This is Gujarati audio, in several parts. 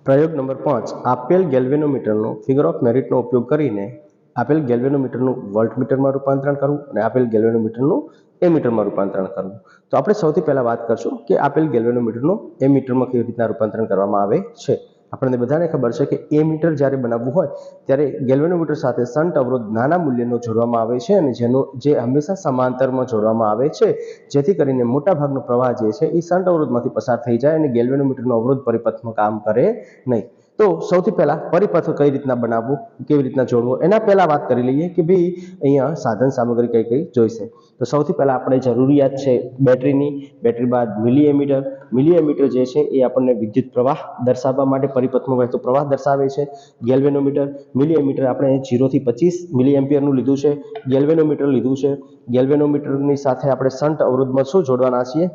પ્રયોગ નંબર 5 આપેલ ગેલ્વેનોમીટરનો ફિગર ઓફ મેરિટનો ઉપયોગ કરીને આપેલ ગેલ્વેનોમીટરનું વોલ્ટમીટરમાં રૂપાંતરણ કરવું અને આપેલ ગેલ્વેનોમીટરનું એમીટરમાં રૂપાંતરણ કરવું. તો આપણે સૌથી પહેલા વાત કરશું કે આપેલ ગેલ્વેનોમીટરનું એમીટરમાં કેવી રીતના રૂપાંતરણ કરવામાં આવે છે. આપણને બધાને ખબર છે કે એમીટર જ્યારે બનાવવું હોય ત્યારે ગેલ્વેનોમીટર સાથે શન્ટ અવરોધ નાના મૂલ્યનો જોડવામાં આવે છે અને જે હંમેશા સમાંતરમાં જોડવામાં આવે છે, જેથી કરીને મોટાભાગનો પ્રવાહ જે છે એ શન્ટ અવરોધમાંથી પસાર થઈ જાય અને ગેલ્વેનોમીટરનો અવરોધ પરિપથમાં કામ કરે નહીં. તો સૌથી પહેલા પરિપથ કઈ રીતના બનાવવું, કેવી રીતના જોડવું, એના પહેલા વાત કરી લઈએ કે ભાઈ અહીંયા સાધન સામગ્રી કઈ કઈ જોઈશે. તો સૌથી પહેલા આપણે જરૂરિયાત છે બેટરીની. બેટરી બાદ મિલી એમીટર. મિલી એમીટર જે છે એ આપણને વિદ્યુત પ્રવાહ દર્શાવવા માટે પરિપથમાં વહેતો પ્રવાહ દર્શાવે છે. ગેલ્વેનોમીટર. મિલી એમીટર આપણે 0 થી 25 મિલી એમ્પિયરનું લીધું છે. ગેલ્વેનોમીટર લીધું છે. ગેલ્વેનોમીટરની સાથે આપણે શન્ટ અવરોધમાં શું જોડવાના છીએ?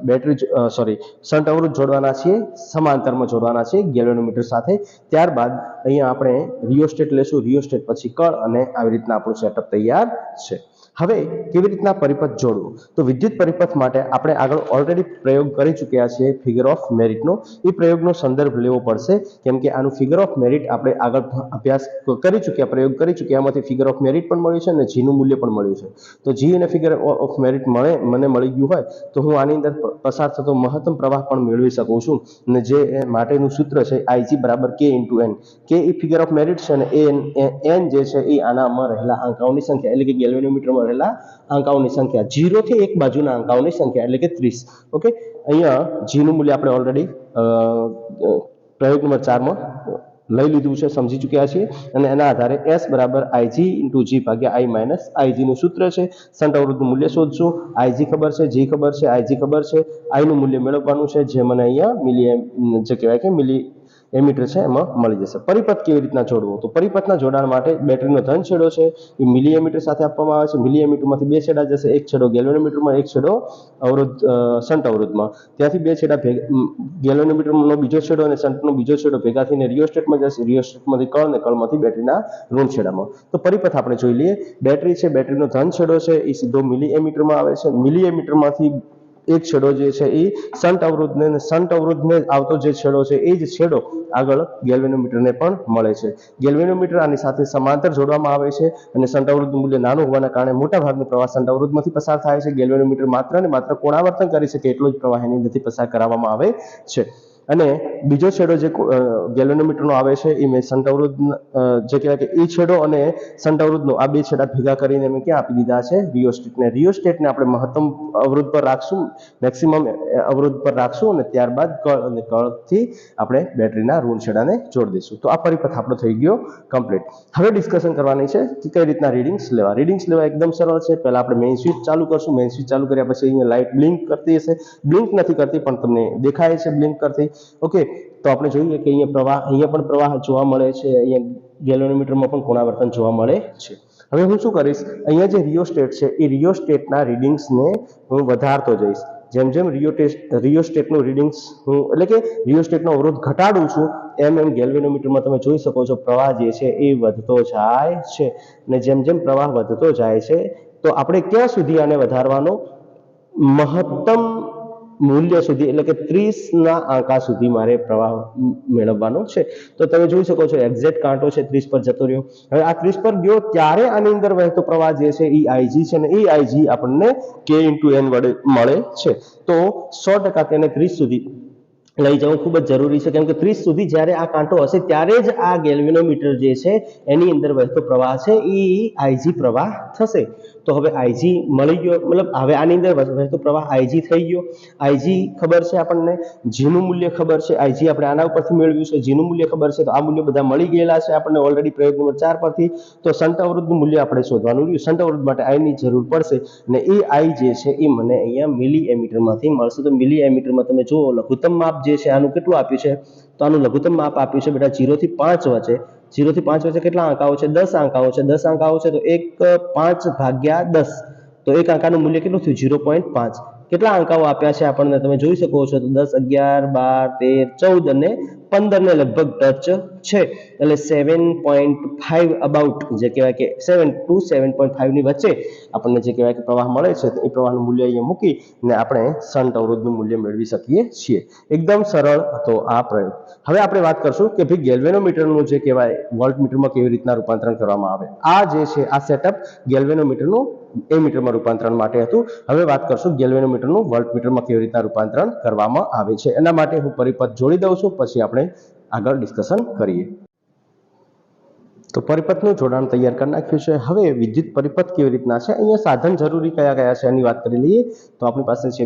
શન્ટ અવરોધ જોડવાના છીએ, સમાંતરમાં જોડવાના છીએ ગેલ્વેનોમીટર સાથે. ત્યારબાદ અહીંયા આપણે રિયોસ્ટેટ લેશું. રિયોસ્ટેટ પછી કળ અને આવી રીતના આપણું સેટઅપ તૈયાર છે. હવે કેવી રીતના પરિપથ જોડવું? તો વિદ્યુત પરિપથ માટે આપણે આગળ ઓલરેડી પ્રયોગ કરી ચૂક્યા છીએ ફિગર ઓફ મેરિટનો. એ પ્રયોગનો સંદર્ભ લેવો પડશે, કેમ કે આનું ફિગર ઓફ મેરિટ આપણે આગળ અભ્યાસ કરી ચૂક્યા, પ્રયોગ કરી ચૂક્યા. એમાંથી ફિગર ઓફ મેરિટ પણ મળ્યું છે અને જીનું મૂલ્ય પણ મળ્યું છે. તો જી અને ફિગર ઓફ મેરિટ મને મળી ગયું હોય તો હું આની અંદર પસાર થતો મહત્તમ પ્રવાહ પણ મેળવી શકું છું. અને જે માટેનું સૂત્ર છે IG બરાબર K × N. કે એ ફિગર ઓફ મેરિટ છે અને એન જે છે એ આનામાં રહેલા આંકાઓની સંખ્યા, એટલે કે ગેલ્વેનોમીટરમાં રહેલા આંકાઓની સંખ્યા. 0 થી 1 બાજુના આંકાઓની સંખ્યા, એટલે કે 30. ઓકે, અહીંયા જીનું મૂલ્ય આપણે ઓલરેડી પ્રયોગ નંબર 4માં લઈ લીધું છે, સમજી ચૂક્યા છીએ. અને એના આધારે S બરાબર IG × G ભાગ્યા I માઇનસ IG નું સૂત્ર છે. શન્ટ અવરોધનું મૂલ્ય શોધશું. IG ખબર છે, G ખબર છે, IG ખબર છે. I નું મૂલ્ય મેળવવાનું છે, જે મને અહીંયા જે કહેવાય કે મિલી એમીટર છે એમાં મળી જશે. પરિપથ કેવી રીતના જોડવો? તો પરિપથના જોડાણ માટે બેટરીનો ધન છેડો છે એ મિલી એમીટર સાથે આપવામાં આવે છે. મિલી એમીટરમાંથી બે છેડા જશે, એક છેડો ગેલ્વેનોમીટરમાં, એક છેડો શન્ટ અવરોધમાં. ત્યાંથી બે છેડા ગેલ્વેનોમીટરનો બીજો છેડો અને શન્ટનો બીજો છેડો ભેગા થઈને રિયોસ્ટેટમાં જશે. રિયોસ્ટેટમાંથી કળ અને કળમાંથી બેટરીના ઋણ છેડામાં. તો પરિપથ આપણે જોઈ લઈએ. બેટરી છે, બેટરીનો ધન છેડો છે એ સીધો મિલી એમીટરમાં આવે છે. મિલી એમીટરમાંથી એક છેડો જે છે એ શન્ટ અવરોધને આવતો જે છેડો છે એ જ છેડો આગળ ગેલ્વેનોમીટરને પણ મળે છે. ગેલ્વેનોમીટર આની સાથે સમાંતર જોડવામાં આવે છે અને શન્ટ અવરોધનું મૂલ્ય નાનું હોવાના કારણે મોટાભાગનો પ્રવાહ શન્ટ અવરોધમાંથી પસાર થાય છે. ગેલ્વેનોમીટર માત્ર ને માત્ર કોણાવર્તન કરી શકે એટલો જ પ્રવાહ એની અંદરથી પસાર કરાવવામાં આવે છે. અને બીજો છેડો જે ગેલ્વેનોમીટરનો આવે છે એ મેં શન્ટ અવરોધ જે કહેવાય કે એ છેડો અને શન્ટ અવરોધનો આ બે છેડા ભેગા કરીને મેં ક્યાં આપી દીધા છે? રિયોસ્ટેટને. રિયોસ્ટેટને આપણે મહત્તમ અવરોધ પર રાખશું, મેક્સિમમ અવરોધ પર રાખશું અને ત્યારબાદ કળ અને કળથી આપણે બેટરીના ઋણ છેડાને જોડી દઈશું. તો આ પરિપથ આપણો થઈ ગયો કમ્પ્લીટ. હવે ડિસ્કશન કરવાની છે કે કઈ રીતના રીડિંગ્સ લેવા. રીડિંગ્સ લેવા એકદમ સરળ છે. પહેલા આપણે મેઇન સ્વિચ ચાલુ કરશું. મેઇન સ્વિચ ચાલુ કર્યા પછી અહીંયા લાઇટ બ્લિંક કરતી હશે. બ્લિંક નથી કરતી પણ તમને દેખાય છે બ્લિંક કરતી. ઓકે, તો આપણે જોઈએ કે અહીંયા પણ પ્રવાહ જોવા મળે છે. અહીંયા ગેલ્વેનોમીટરમાં પણ કોણાવર્તન જોવા મળે છે. હવે હું શું કરીશ, અહીંયા જે રિયોસ્ટેટ છે એ રિયોસ્ટેટના રીડિંગ્સને હું વધારતો જઈશ. જેમ જેમ રિયોસ્ટેટનું રીડિંગ્સ એટલે કે રિયોસ્ટેટનો અવરોધ ઘટાડું છું એમ ગેલ્વેનોમીટરમાં તમે જોઈ શકો છો પ્રવાહ જે છે એ વધતો જાય છે. અને જેમ જેમ પ્રવાહ વધતો જાય છે તો આપણે ક્યાં સુધી આને વધારવાનો? મહત્તમ મૂલ્ય સુધી, એટલે કે 30ના આંકા સુધી મારે પ્રવાહ મેળવવાનો છે. તો તમે જોઈ શકો છો એક્ઝેક્ટ કાંટો છે 30 પર જતો રહ્યો. હવે આ 30 પર ગયો ત્યારે આની અંદર વહેતો પ્રવાહ જે છે એ IG છે અને એ IG આપણને K × N વડે મળે છે. તો 100% તેને 30 સુધી લઈ જવું ખૂબ જ જરૂરી છે, કેમ કે 30 સુધી જ્યારે આ કાંટો હશે ત્યારે જ આ ગેલ્વેનોમીટર જે છે એની અંદર વહેતો પ્રવાહ છે એ IG પ્રવાહ થશે. તો હવે IG મળી ગયો, મતલબ હવે આની અંદર વહેતો પ્રવાહ IG થઈ ગયો. IG ખબર છે આપણને, જીનું મૂલ્ય ખબર છે, IG આપણે આના ઉપરથી મેળવ્યું છે. જીનું મૂલ્ય ખબર છે, તો આ મૂલ્ય બધા મળી ગયેલા છે આપણને ઓલરેડી પ્રયોગ નંબર 4 પરથી. તો શન્ટ અવરોધનું મૂલ્ય આપણે શોધવાનું રહ્યું. શન્ટ અવરોધ માટે I ની જરૂર પડશે અને એ I જે છે એ મને અહીંયા મિલી એમીટરમાંથી મળશે. તો મિલી એમીટરમાં તમે જુઓ લઘુત્તમ માપ જે છે આનું કેટલું આપ્યું છે? તો આનું લઘુત્તમ માપ આપ્યું છે બેટા 0 થી 5 વચ્ચે. 0 થી 5 વચ્ચે કેટલા આંકાઓ છે? 10 આંકાઓ છે. 10 આંકાઓ છે તો 5/10. તો એક આંકાનું મૂલ્ય કેટલું થયું? 0.5. કેટલા આંકાઓ આપ્યા છે આપણને તમે જોઈ શકો છો? તો 10, 11, 12, 13, 14 અને 15 ને લગભગ ટચ છે, એટલે 7.5 અબાઉટ જે કહેવાય કે 7 to 7.5 ની વચ્ચે આપણને જે કહેવાય કે પ્રવાહ મળે છે એ પ્રવાહનું મૂલ્ય અહીંયા મૂકી ને આપણે શન્ટ અવરોધનું મૂલ્ય મેળવી શકીએ છીએ. એકદમ સરળ હતો આ પ્રયોગ. હવે આપણે વાત કરશું કે ભાઈ ગેલ્વેનોમીટરનું જે કહેવાય વોલ્ટમીટરમાં કેવી રીતના રૂપાંતરણ કરવામાં આવે. આ જે છે આ સેટઅપ ગેલ્વેનોમીટરનું એમીટરમાં રૂપાંતરણ માટે હતું. હવે વાત કરશું ગેલ્વેનોમીટરનું વોલ્ટમીટરમાં કેવી રીતના રૂપાંતરણ કરવામાં આવે છે. એના માટે હું પરિપથ જોડી દઉં છું, પછી આપણે આગળ ડિસ્કશન કરીએ. તો પરિપથનું જોડાણ તૈયાર કરી નાખ્યું છે. હવે વિદ્યુત પરિપથ કેવી રીતના છે, અહીંયા સાધન જરૂરી કયા કયા છે એની વાત કરી લઈએ. તો આપણી પાસે છે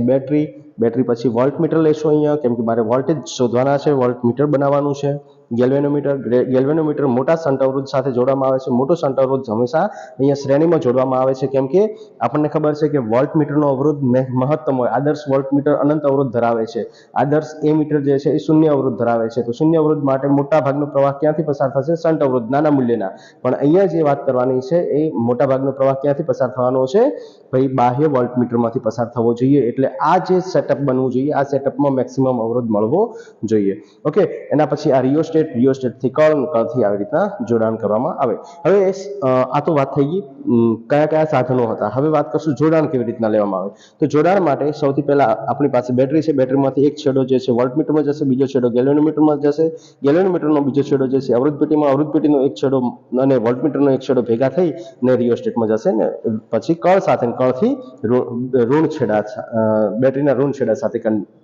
બેટરી પછી વોલ્ટમીટર લઈશું અહીંયા, કેમ કે મારે વોલ્ટેજ શોધવાના છે, વોલ્ટમીટર બનાવવાનું છે. ગેલ્વેનોમીટર મોટા શન્ટ અવરોધ સાથે જોડવામાં આવે છે. મોટો શન્ટ અવરોધ હંમેશા અહીંયા શ્રેણીમાં જોડવામાં આવે છે, કેમ કે આપણને ખબર છે કે વોલ્ટમીટરનો અવરોધ મહત્તમ હોય. આદર્શ વોલ્ટમીટર અનંત અવરોધ ધરાવે છે, આદર્શ એમીટર જે છે એ શૂન્ય અવરોધ ધરાવે છે. તો શૂન્ય અવરોધ માટે મોટા ભાગનો પ્રવાહ ક્યાંથી પસાર થશે? શન્ટ અવરોધ નાના મૂલ્યના. પણ અહીંયા જે વાત કરવાની છે એ મોટા ભાગનો પ્રવાહ ક્યાંથી પસાર થવાનો છે? ભાઈ બાહ્ય વોલ્ટમીટરમાંથી પસાર થવો જોઈએ. એટલે આ જે સેટઅપ બનવું જોઈએ, આ સેટઅપમાં મેક્સિમમ અવરોધ મળવો જોઈએ. ઓકે, એના પછી આ રિયોસ્ટેટથી કળથી આવી રીતના જોડાણ કરવામાં આવે. હવે આ તો વાત થઈ ગઈ કયા કયા સાધનો હતા. હવે વાત કરશું જોડાણ કેવી રીતના લેવામાં આવે. તો જોડાણ માટે સૌથી પહેલા આપણી પાસે બેટરી છે. બેટરીમાંથી એક છેડો જે છે વોલ્ટમીટરમાં જશે, બીજો છેડો ગેલ્વેનોમીટરમાં જશે. ગેલ્વેનોમીટરનો બીજો છેડો જે છે અવરોધ પેટીમાં, અવરોધ પેટીનો એક છેડો અને વોલ્ટમીટરનો એક છેડો ભેગા થઈ ને રિયોસ્ટેટમાં જશે ને પછી કળ સાથે, કળથી ઋણ છેડા બેટરીના ઋણ છેડા સાથે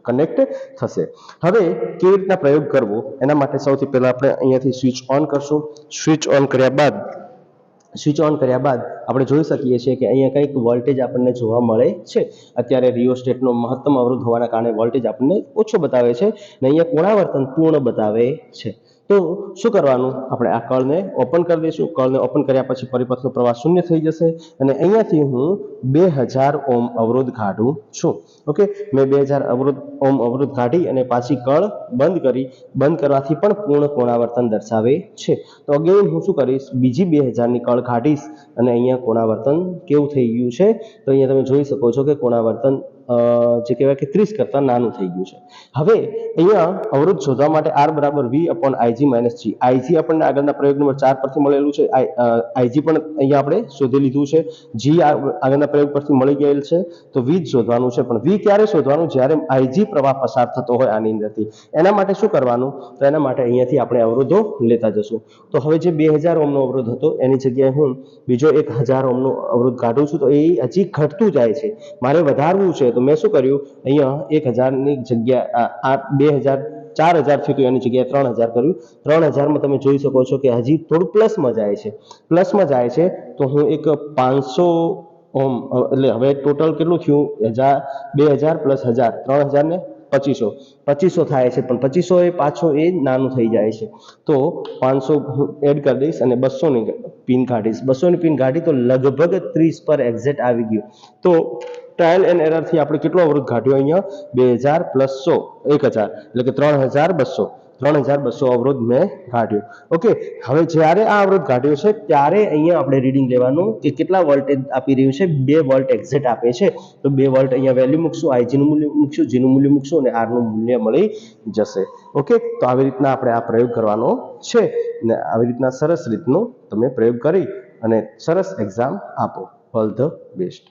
કનેક્ટ થશે. હવે કેવી રીતના પ્રયોગ કરવો એના માટે સૌથી પહેલા આપણે અહીંયાથી સ્વિચ ઓન કરશું. સ્વિચ ઓન કર્યા બાદ આપણે જોઈ શકીએ છીએ કે અહીંયા કંઈક વોલ્ટેજ આપણને જોવા મળે છે. અત્યારે રિયોસ્ટેટનો મહત્તમ અવરોધ હોવાના કારણે વોલ્ટેજ આપણને ઓછો બતાવે છે ને અહીંયા કોણાવર્તન પૂર્ણ બતાવે છે. તો શું કરવાનું? આપણે આ કળને ઓપન કરી દઈશું. કળને ઓપન કર્યા પછી પરિપથનો પ્રવાહ શૂન્ય થઈ જશે અને અહીંયાથી હું 2000 ઓમ અવરોધ કાઢું છું. ઓકે, મેં 2000 ઓમ અવરોધ કાઢી અને પાછી કળ બંધ કરવાથી પણ પૂર્ણ કોણાવર્તન દર્શાવે છે. તો અગેન હું શું કરીશ? બીજી 2000 ની કળ કાઢીશ અને અહીંયા કોણાવર્તન કેવું થઈ ગયું છે? તો અહીંયા તમે જોઈ શકો છો કે કોણાવર્તન જે કહેવાય કે 30 કરતાં નાનું થઈ ગયું છે. હવે અહીંયા અવરોધ શોધવા માટે R બરાબર V/Ig - G. Ig આપણને આગળના પ્રયોગ નંબર 4 પરથી મળેલું છે. Ig પણ અહીંયા આપણે શોધી લીધું છે. G આગળના પ્રયોગ પરથી મળી ગયેલ છે. તો V જ શોધવાનું છે. પણ V ક્યારે શોધવાનું? જ્યારે Ig પ્રવાહ પસાર થતો હોય આની અંદરથી. એના માટે શું કરવાનું? તો એના માટે અહીંયાથી આપણે અવરોધો લેતા જશું. તો હવે જે 2000 ઓમનો અવરોધ હતો એની જગ્યાએ હું બીજો 1000 ઓમનો અવરોધ કાઢું છું. તો એ હજી ઘટતું જાય છે, મારે વધારવું છે. તો મેં શું કર્યું? અહીંયા 1000 ની જગ્યા આ 2000 4000 થયું એની જગ્યાએ 3000 કર્યું. 3000માં તમે જોઈ શકો છો કે હજી થોડું પ્લસમાં જાય છે. તો હું એક 500 ઓમ એટલે હવે ટોટલ કેટલું થયું? 2000 પ્લસ 1000 3000 ને 2500 થાય છે. પણ 2500 એ પાછો એ નાનું થઈ જાય છે. તો 500 હું એડ કરી દઈશ અને 200 ની પિન કાઢીશ. 200 ની પિન કાઢી તો લગભગ 30 પર એક્ઝેક્ટ આવી ગયું. તો ટ્રાયલ એન્ડ એરરથી આપણે કેટલો અવરોધ કાઢ્યો? અહીંયા 2000 પ્લસ 100 1000 એટલે કે 3200 અવરોધ મેં કાઢ્યો. ઓકે, હવે જ્યારે આ અવરોધ કાઢ્યો છે ત્યારે અહીંયા આપણે રીડિંગ લેવાનું કે કેટલા વોલ્ટેજ આપી રહ્યું છે. 2 વોલ્ટ એક્ઝેક્ટ આપે છે. તો 2 વોલ્ટ અહીંયા વેલ્યુ મૂકશું, Ig નું મૂલ્ય મૂકશું, G નું મૂલ્ય મૂકશું અને R નું મૂલ્ય મળી જશે. ઓકે, તો આવી રીતના આપણે આ પ્રયોગ કરવાનો છે ને આવી રીતના સરસ રીતનું તમે પ્રયોગ કરી અને સરસ એક્ઝામ આપો. All the best.